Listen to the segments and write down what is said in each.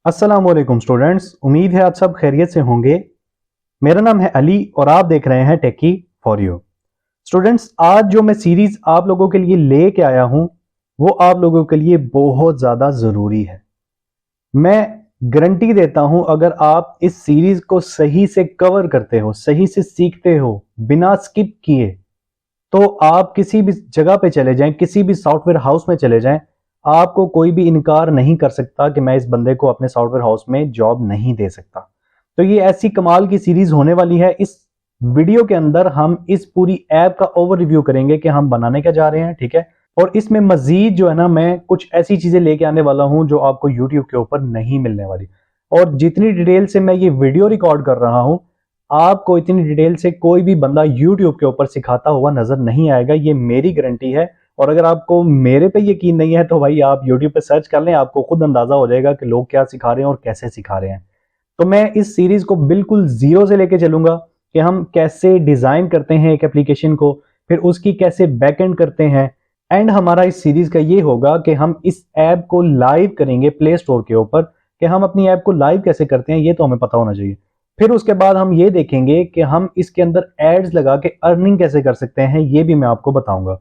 अस्सलाम वालेकुम स्टूडेंट्स, उम्मीद है आप सब खैरियत से होंगे। मेरा नाम है अली और आप देख रहे हैं टेकी फॉर यू। स्टूडेंट्स, आज जो मैं सीरीज आप लोगों के लिए लेके आया हूं वो आप लोगों के लिए बहुत ज़्यादा ज़रूरी है। मैं गारंटी देता हूं, अगर आप इस सीरीज को सही से कवर करते हो, सही से सीखते हो, बिना स्किप किए, तो आप किसी भी जगह पे चले जाएं, किसी भी सॉफ्टवेयर हाउस में चले जाएं, आपको कोई भी इनकार नहीं कर सकता कि मैं इस बंदे को अपने सॉफ्टवेयर हाउस में जॉब नहीं दे सकता। तो ये ऐसी कमाल की सीरीज होने वाली है। इस वीडियो के अंदर हम इस पूरी ऐप का ओवर रिव्यू करेंगे कि हम बनाने क्या जा रहे हैं, ठीक है। और इसमें मजीद जो है ना, मैं कुछ ऐसी चीजें लेके आने वाला हूं जो आपको यूट्यूब के ऊपर नहीं मिलने वाली। और जितनी डिटेल से मैं ये वीडियो रिकॉर्ड कर रहा हूं, आपको इतनी डिटेल से कोई भी बंदा यूट्यूब के ऊपर सिखाता हुआ नजर नहीं आएगा, ये मेरी गारंटी है। और अगर आपको मेरे पे यकीन नहीं है तो भाई आप यूट्यूब पे सर्च कर लें, आपको खुद अंदाजा हो जाएगा कि लोग क्या सिखा रहे हैं और कैसे सिखा रहे हैं। तो मैं इस सीरीज को बिल्कुल जीरो से लेके चलूंगा कि हम कैसे डिजाइन करते हैं एक एप्लीकेशन को, फिर उसकी कैसे बैकएंड करते हैं। एंड हमारा इस सीरीज का ये होगा कि हम इस ऐप को लाइव करेंगे प्ले स्टोर के ऊपर, कि हम अपनी ऐप को लाइव कैसे करते हैं ये तो हमें पता होना चाहिए। फिर उसके बाद हम ये देखेंगे कि हम इसके अंदर एड्स लगा के अर्निंग कैसे कर सकते हैं, ये भी मैं आपको बताऊंगा।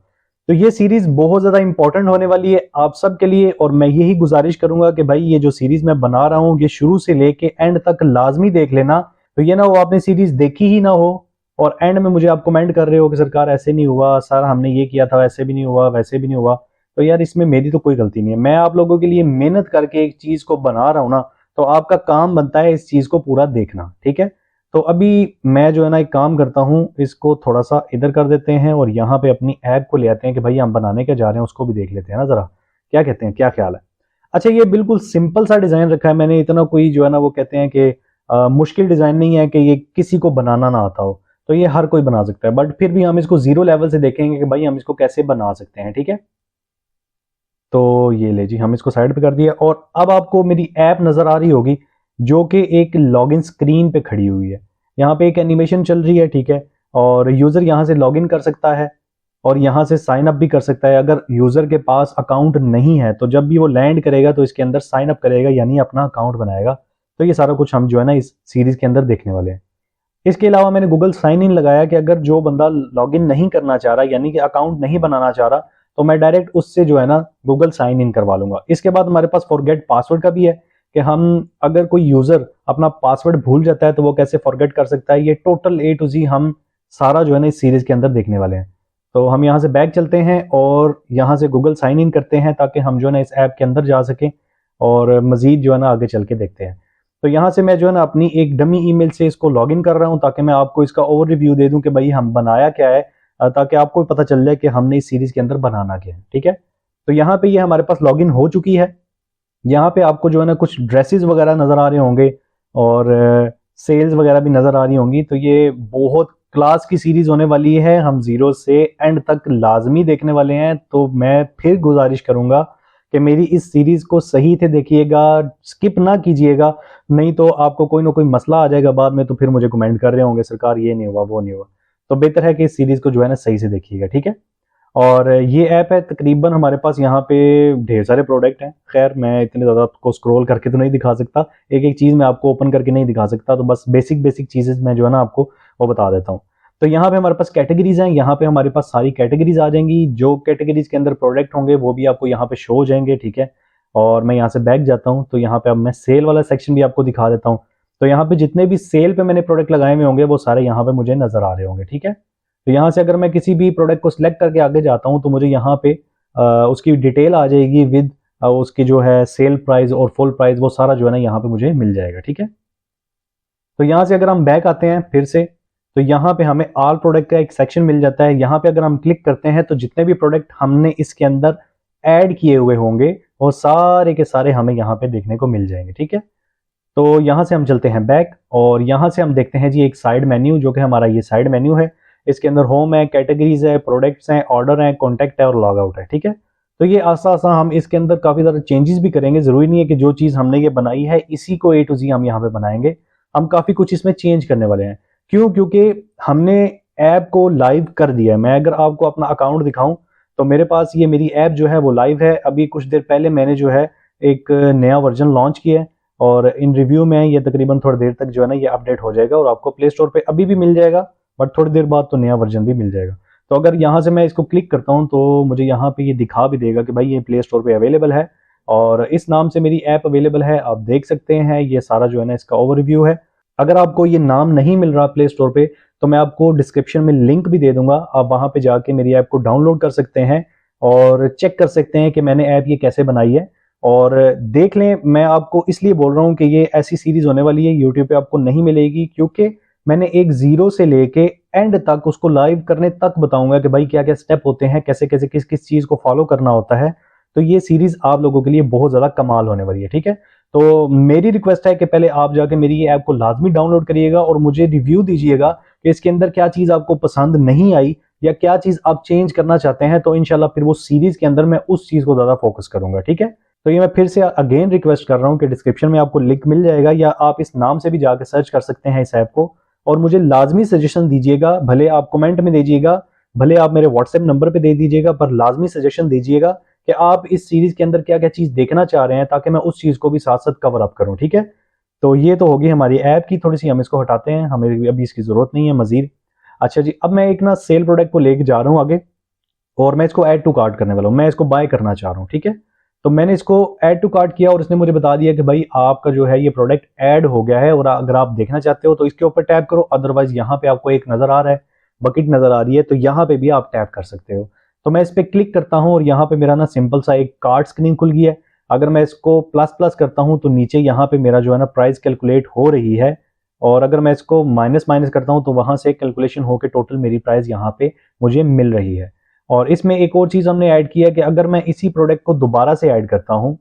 तो ये सीरीज बहुत ज्यादा इंपॉर्टेंट होने वाली है आप सबके लिए, और मैं यही गुजारिश करूंगा कि भाई ये जो सीरीज मैं बना रहा हूँ ये शुरू से लेके एंड तक लाजमी देख लेना। तो ये ना वो आपने सीरीज देखी ही ना हो और एंड में मुझे आप कमेंट कर रहे हो कि सरकार ऐसे नहीं हुआ, सर हमने ये किया था, ऐसे भी नहीं हुआ, वैसे भी नहीं हुआ। तो यार इसमें मेरी तो कोई गलती नहीं है, मैं आप लोगों के लिए मेहनत करके एक चीज को बना रहा हूं ना, तो आपका काम बनता है इस चीज को पूरा देखना, ठीक है। तो अभी मैं जो है ना एक काम करता हूँ, इसको थोड़ा सा इधर कर देते हैं और यहाँ पे अपनी ऐप को ले आते हैं कि भाई हम बनाने क्या जा रहे हैं उसको भी देख लेते हैं ना जरा, क्या कहते हैं, क्या ख्याल है। अच्छा, ये बिल्कुल सिंपल सा डिजाइन रखा है मैंने, इतना कोई जो है ना वो कहते हैं कि मुश्किल डिजाइन नहीं है कि ये किसी को बनाना ना आता हो। तो ये हर कोई बना सकता है, बट फिर भी हम इसको जीरो लेवल से देखेंगे कि भाई हम इसको कैसे बना सकते हैं, ठीक है। तो ये ले जी, हम इसको साइड पे कर दिया और अब आपको मेरी ऐप नजर आ रही होगी जो कि एक लॉगिन स्क्रीन पे खड़ी हुई है। यहाँ पे एक एनिमेशन चल रही है, ठीक है। और यूजर यहाँ से लॉगिन कर सकता है और यहाँ से साइन अप भी कर सकता है। अगर यूजर के पास अकाउंट नहीं है तो जब भी वो लैंड करेगा तो इसके अंदर साइन अप करेगा, यानी अपना अकाउंट बनाएगा। तो ये सारा कुछ हम जो है ना इस सीरीज के अंदर देखने वाले हैं। इसके अलावा मैंने गूगल साइन इन लगाया कि अगर जो बंदा लॉगिन नहीं करना चाह रहा, यानी कि अकाउंट नहीं बनाना चाह रहा, तो मैं डायरेक्ट उससे जो है ना गूगल साइन इन करवा लूंगा। इसके बाद हमारे पास फॉरगेट पासवर्ड का भी है कि हम अगर कोई यूजर अपना पासवर्ड भूल जाता है तो वो कैसे फॉरगेट कर सकता है। ये टोटल ए टू जी हम सारा जो है ना इस सीरीज के अंदर देखने वाले हैं। तो हम यहाँ से बैक चलते हैं और यहाँ से गूगल साइन इन करते हैं ताकि हम जो है ना इस ऐप के अंदर जा सकें और मजीद जो है ना आगे चल के देखते हैं। तो यहाँ से मैं जो है ना अपनी एक डमी ईमेल से इसको लॉगिन कर रहा हूँ ताकि मैं आपको इसका ओवर रिव्यू दे दूं कि भाई हम बनाया क्या है, ताकि आपको पता चल जाए कि हमने इस सीरीज के अंदर बनाना क्या है, ठीक है। तो यहाँ पे ये हमारे पास लॉगिन हो चुकी है। यहाँ पे आपको जो है ना कुछ ड्रेसेस वगैरह नजर आ रहे होंगे और सेल्स वगैरह भी नजर आ रही होंगी। तो ये बहुत क्लास की सीरीज होने वाली है, हम जीरो से एंड तक लाजमी देखने वाले हैं। तो मैं फिर गुजारिश करूंगा कि मेरी इस सीरीज को सही से देखिएगा, स्किप ना कीजिएगा, नहीं तो आपको कोई ना कोई मसला आ जाएगा बाद में, तो फिर मुझे कमेंट कर रहे होंगे सरकार ये नहीं हुआ वो नहीं हुआ। तो बेहतर है कि इस सीरीज को जो है ना सही से देखिएगा, ठीक है। और ये ऐप है, तकरीबन हमारे पास यहाँ पे ढेर सारे प्रोडक्ट हैं। खैर मैं इतने ज़्यादा आपको स्क्रॉल करके तो नहीं दिखा सकता, एक एक चीज़ मैं आपको ओपन करके नहीं दिखा सकता, तो बस बेसिक बेसिक चीज़ें मैं जो है ना आपको वो बता देता हूँ। तो यहाँ पे हमारे पास कैटेगरीज हैं, यहाँ पे हमारे पास सारी कैटेगरीज आ जाएंगी, जो कैटेगरीज के अंदर प्रोडक्ट होंगे वो भी आपको यहाँ पे शो हो जाएंगे, ठीक है। और मैं यहाँ से बैक जाता हूँ तो यहाँ पे अब मैं सेल वाला सेक्शन भी आपको दिखा देता हूँ। तो यहाँ पे जितने भी सेल पे मैंने प्रोडक्ट लगाए हुए होंगे वो सारे यहाँ पे मुझे नजर आ रहे होंगे, ठीक है। तो यहाँ से अगर मैं किसी भी प्रोडक्ट को सिलेक्ट करके आगे जाता हूँ तो मुझे यहाँ पे उसकी डिटेल आ जाएगी विद उसकी जो है सेल प्राइस और फुल प्राइस, वो सारा जो है ना यहाँ पे मुझे मिल जाएगा, ठीक है। तो यहाँ से अगर हम बैक आते हैं फिर से, तो यहाँ पे हमें ऑल प्रोडक्ट का एक सेक्शन मिल जाता है। यहाँ पे अगर हम क्लिक करते हैं तो जितने भी प्रोडक्ट हमने इसके अंदर ऐड किए हुए होंगे वो सारे के सारे हमें यहाँ पे देखने को मिल जाएंगे, ठीक है। तो यहाँ से हम चलते हैं बैक और यहाँ से हम देखते हैं जी एक साइड मेन्यू, जो कि हमारा ये साइड मेन्यू है। इसके अंदर होम है, कैटेगरीज है, प्रोडक्ट्स हैं, ऑर्डर है, कॉन्टैक्ट है और लॉग आउट है, ठीक है। तो ये आसा आसा हम इसके अंदर काफ़ी ज़्यादा चेंजेस भी करेंगे, ज़रूरी नहीं है कि जो चीज़ हमने ये बनाई है इसी को ए टू जी हम यहाँ पे बनाएंगे। हम काफ़ी कुछ इसमें चेंज करने वाले हैं। क्यों? क्योंकि हमने ऐप को लाइव कर दिया है। मैं अगर आपको अपना अकाउंट दिखाऊं तो मेरे पास ये मेरी ऐप जो है वो लाइव है। अभी कुछ देर पहले मैंने जो है एक नया वर्जन लॉन्च किया है और इन रिव्यू में ये तकरीबन थोड़ी देर तक जो है ना ये अपडेट हो जाएगा और आपको प्ले स्टोर पे अभी भी मिल जाएगा, बट थोड़ी देर बाद तो नया वर्जन भी मिल जाएगा। तो अगर यहाँ से मैं इसको क्लिक करता हूँ तो मुझे यहाँ पे ये दिखा भी देगा कि भाई ये प्ले स्टोर पे अवेलेबल है और इस नाम से मेरी ऐप अवेलेबल है, आप देख सकते हैं। ये सारा जो है ना इसका ओवरव्यू है। अगर आपको ये नाम नहीं मिल रहा प्ले स्टोर पे तो मैं आपको डिस्क्रिप्शन में लिंक भी दे दूंगा, आप वहां पे जाके मेरी ऐप को डाउनलोड कर सकते हैं और चेक कर सकते हैं कि मैंने ऐप ये कैसे बनाई है। और देख लें, मैं आपको इसलिए बोल रहा हूँ कि ये ऐसी सीरीज होने वाली है यूट्यूब पे आपको नहीं मिलेगी, क्योंकि मैंने एक जीरो से लेके एंड तक उसको लाइव करने तक बताऊंगा कि भाई क्या क्या स्टेप होते हैं, कैसे कैसे किस किस चीज को फॉलो करना होता है। तो ये सीरीज आप लोगों के लिए बहुत ज्यादा कमाल होने वाली है, ठीक है। तो मेरी रिक्वेस्ट है कि पहले आप जाके मेरी ये ऐप को लाजमी डाउनलोड करिएगा और मुझे रिव्यू दीजिएगा कि इसके अंदर क्या चीज आपको पसंद नहीं आई या क्या चीज आप चेंज करना चाहते हैं। तो इंशाल्लाह फिर वो सीरीज के अंदर मैं उस चीज को ज्यादा फोकस करूंगा, ठीक है। तो ये मैं फिर से अगेन रिक्वेस्ट कर रहा हूँ कि डिस्क्रिप्शन में आपको लिंक मिल जाएगा या आप इस नाम से भी जाकर सर्च कर सकते हैं इस ऐप को और मुझे लाजमी सजेशन दीजिएगा। भले आप कमेंट में दीजिएगा, भले आप मेरे व्हाट्सएप नंबर पे दे दीजिएगा, पर लाजमी सजेशन दीजिएगा कि आप इस सीरीज के अंदर क्या क्या चीज देखना चाह रहे हैं ताकि मैं उस चीज को भी साथ साथ कवर अप करूं, ठीक है। तो ये तो होगी हमारी ऐप की थोड़ी सी, हम इसको हटाते हैं, हमें अभी इसकी जरूरत नहीं है मजीद। अच्छा जी, अब मैं एक ना सेल प्रोडक्ट को लेके जा रहा हूँ आगे और मैं इसको ऐड टू कार्ट करने वाला हूँ, मैं इसको बाय करना चाह रहा हूँ, ठीक है। तो मैंने इसको ऐड टू कार्ट किया और इसने मुझे बता दिया कि भाई आपका जो है ये प्रोडक्ट ऐड हो गया है और अगर आप देखना चाहते हो तो इसके ऊपर टैप करो, अदरवाइज यहाँ पे आपको एक नजर आ रहा है, बकेट नजर आ रही है, तो यहाँ पे भी आप टैप कर सकते हो। तो मैं इस पर क्लिक करता हूँ और यहाँ पे मेरा ना सिंपल सा एक कार्ड स्क्रीन खुल गया है। अगर मैं इसको प्लस प्लस करता हूँ तो नीचे यहाँ पे मेरा जो है ना प्राइस कैलकुलेट हो रही है और अगर मैं इसको माइनस माइनस करता हूँ तो वहां से कैलकुलेशन होकर टोटल मेरी प्राइस यहाँ पे मुझे मिल रही है। और इसमें एक और चीज हमने ऐड किया कि अगर मैं इसी प्रोडक्ट को दोबारा से ऐड करता हूं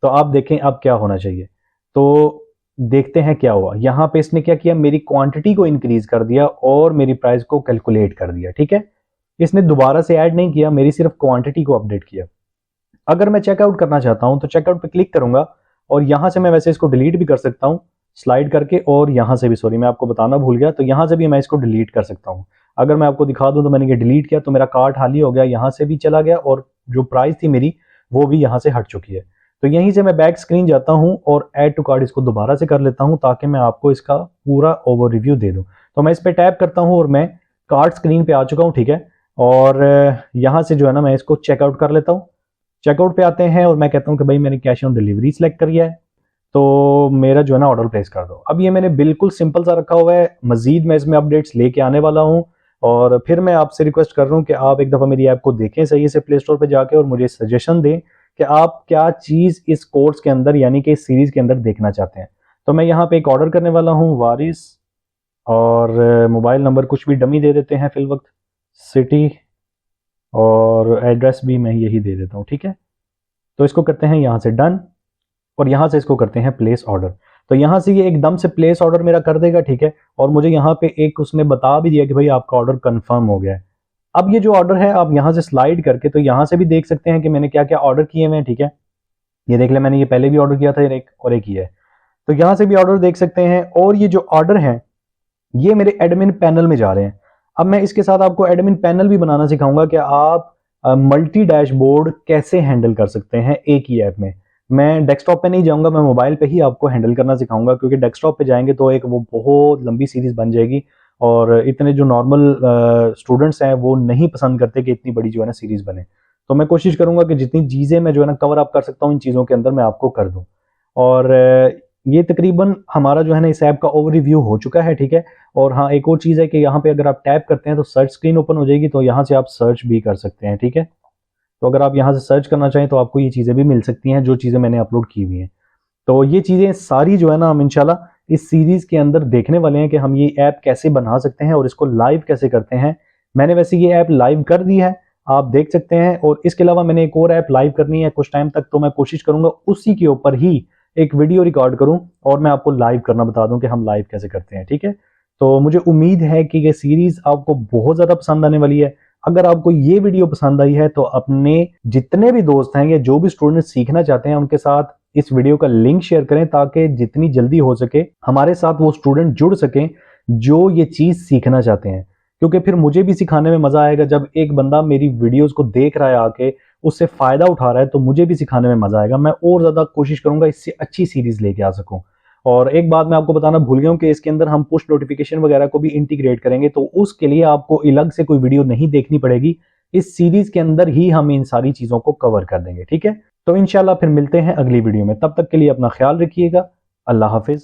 तो आप देखें अब क्या होना चाहिए। तो देखते हैं क्या हुआ। यहां पे इसने क्या किया, मेरी क्वांटिटी को इंक्रीज कर दिया और मेरी प्राइस को कैलकुलेट कर दिया, ठीक है। इसने दोबारा से ऐड नहीं किया, मेरी सिर्फ क्वांटिटी को अपडेट किया। अगर मैं चेकआउट करना चाहता हूं तो चेकआउट पे क्लिक करूंगा और यहां से मैं वैसे इसको डिलीट भी कर सकता हूं स्लाइड करके, और यहां से भी, सॉरी मैं आपको बताना भूल गया, तो यहां से भी मैं इसको डिलीट कर सकता हूं। अगर मैं आपको दिखा दूं तो मैंने ये डिलीट किया तो मेरा कार्ट खाली हो गया, यहां से भी चला गया और जो प्राइस थी मेरी वो भी यहां से हट चुकी है। तो यहीं से मैं बैक स्क्रीन जाता हूं और ऐड टू कार्ट इसको दोबारा से कर लेता हूं ताकि मैं आपको इसका पूरा ओवर रिव्यू दे दूं। तो मैं इस पर टैप करता हूं और मैं कार्ट स्क्रीन पे आ चुका हूं, ठीक है। और यहां से जो है ना मैं इसको चेकआउट कर लेता हूँ। चेकआउट पे आते हैं और मैं कहता हूँ कि भाई मैंने कैश ऑन डिलीवरी सेलेक्ट कर लिया है, तो मेरा जो है ना ऑर्डर प्लेस कर दो। अब ये मैंने बिल्कुल सिंपल सा रखा हुआ है, मजीद मैं इसमें अपडेट्स लेके आने वाला हूँ और फिर मैं आपसे रिक्वेस्ट कर रहा हूँ कि आप एक दफ़ा मेरी ऐप को देखें सही से प्ले स्टोर पर जाके और मुझे सजेशन दें कि आप क्या चीज़ इस कोर्स के अंदर यानी कि इस सीरीज़ के अंदर देखना चाहते हैं। तो मैं यहाँ पे एक ऑर्डर करने वाला हूँ, वारिस, और मोबाइल नंबर कुछ भी डमी दे देते हैं फिल वक्त, सिटी और एड्रेस भी मैं यही दे देता हूँ, ठीक है। तो इसको करते हैं यहाँ से डन और यहाँ से इसको करते हैं प्लेस ऑर्डर। तो यहाँ से ये एकदम से प्लेस ऑर्डर मेरा कर देगा, ठीक है। और मुझे यहाँ पे एक उसने बता भी दिया कि भाई आपका ऑर्डर कंफर्म हो गया है। अब ये जो ऑर्डर है आप यहाँ से स्लाइड करके तो यहाँ से भी देख सकते हैं कि मैंने क्या क्या ऑर्डर किए हुए हैं, ठीक है। ये देख ले, मैंने ये पहले भी ऑर्डर किया था और एक ही है, तो यहाँ से भी ऑर्डर देख सकते हैं। और ये जो ऑर्डर है ये मेरे एडमिन पैनल में जा रहे हैं। अब मैं इसके साथ आपको एडमिन पैनल भी बनाना सिखाऊंगा कि आप मल्टी डैशबोर्ड कैसे हैंडल कर सकते हैं एक ही ऐप में। मैं डेस्कटॉप पे नहीं जाऊंगा, मैं मोबाइल पे ही आपको हैंडल करना सिखाऊंगा, क्योंकि डेस्कटॉप पे जाएंगे तो एक वो बहुत लंबी सीरीज बन जाएगी और इतने जो नॉर्मल स्टूडेंट्स हैं वो नहीं पसंद करते कि इतनी बड़ी जो है ना सीरीज बने। तो मैं कोशिश करूंगा कि जितनी चीज़ें मैं जो है ना कवर अप कर सकता हूँ इन चीज़ों के अंदर मैं आपको कर दूँ। और ये तकरीबन हमारा जो है ना इस ऐप का ओवरव्यू हो चुका है, ठीक है। और हाँ, एक और चीज़ है कि यहाँ पे अगर आप टैप करते हैं तो सर्च स्क्रीन ओपन हो जाएगी, तो यहाँ से आप सर्च भी कर सकते हैं, ठीक है। तो अगर आप यहाँ से सर्च करना चाहें तो आपको ये चीज़ें भी मिल सकती हैं जो चीज़ें मैंने अपलोड की हुई हैं। तो ये चीज़ें सारी जो है ना हम इंशाल्लाह इस सीरीज़ के अंदर देखने वाले हैं कि हम ये ऐप कैसे बना सकते हैं और इसको लाइव कैसे करते हैं। मैंने वैसे ये ऐप लाइव कर दी है, आप देख सकते हैं, और इसके अलावा मैंने एक और ऐप लाइव करनी है कुछ टाइम तक, तो मैं कोशिश करूंगा उसी के ऊपर ही एक वीडियो रिकॉर्ड करूं और मैं आपको लाइव करना बता दूं कि हम लाइव कैसे करते हैं, ठीक है। तो मुझे उम्मीद है कि ये सीरीज आपको बहुत ज़्यादा पसंद आने वाली है। अगर आपको ये वीडियो पसंद आई है तो अपने जितने भी दोस्त हैं या जो भी स्टूडेंट सीखना चाहते हैं उनके साथ इस वीडियो का लिंक शेयर करें ताकि जितनी जल्दी हो सके हमारे साथ वो स्टूडेंट जुड़ सकें जो ये चीज़ सीखना चाहते हैं। क्योंकि फिर मुझे भी सिखाने में मज़ा आएगा जब एक बंदा मेरी वीडियोस को देख रहा है आके, उससे फ़ायदा उठा रहा है तो मुझे भी सिखाने में मज़ा आएगा। मैं और ज़्यादा कोशिश करूँगा इससे अच्छी सीरीज़ लेके आ सकूँ। और एक बात मैं आपको बताना भूल गया हूँ कि इसके अंदर हम पुश नोटिफिकेशन वगैरह को भी इंटीग्रेट करेंगे, तो उसके लिए आपको अलग से कोई वीडियो नहीं देखनी पड़ेगी। इस सीरीज़ के अंदर ही हम इन सारी चीज़ों को कवर कर देंगे, ठीक है? तो इंशाल्लाह फिर मिलते हैं अगली वीडियो में। तब तक के लिए अपना ख्याल रखिएगा। अल्लाह हाफ़िज़।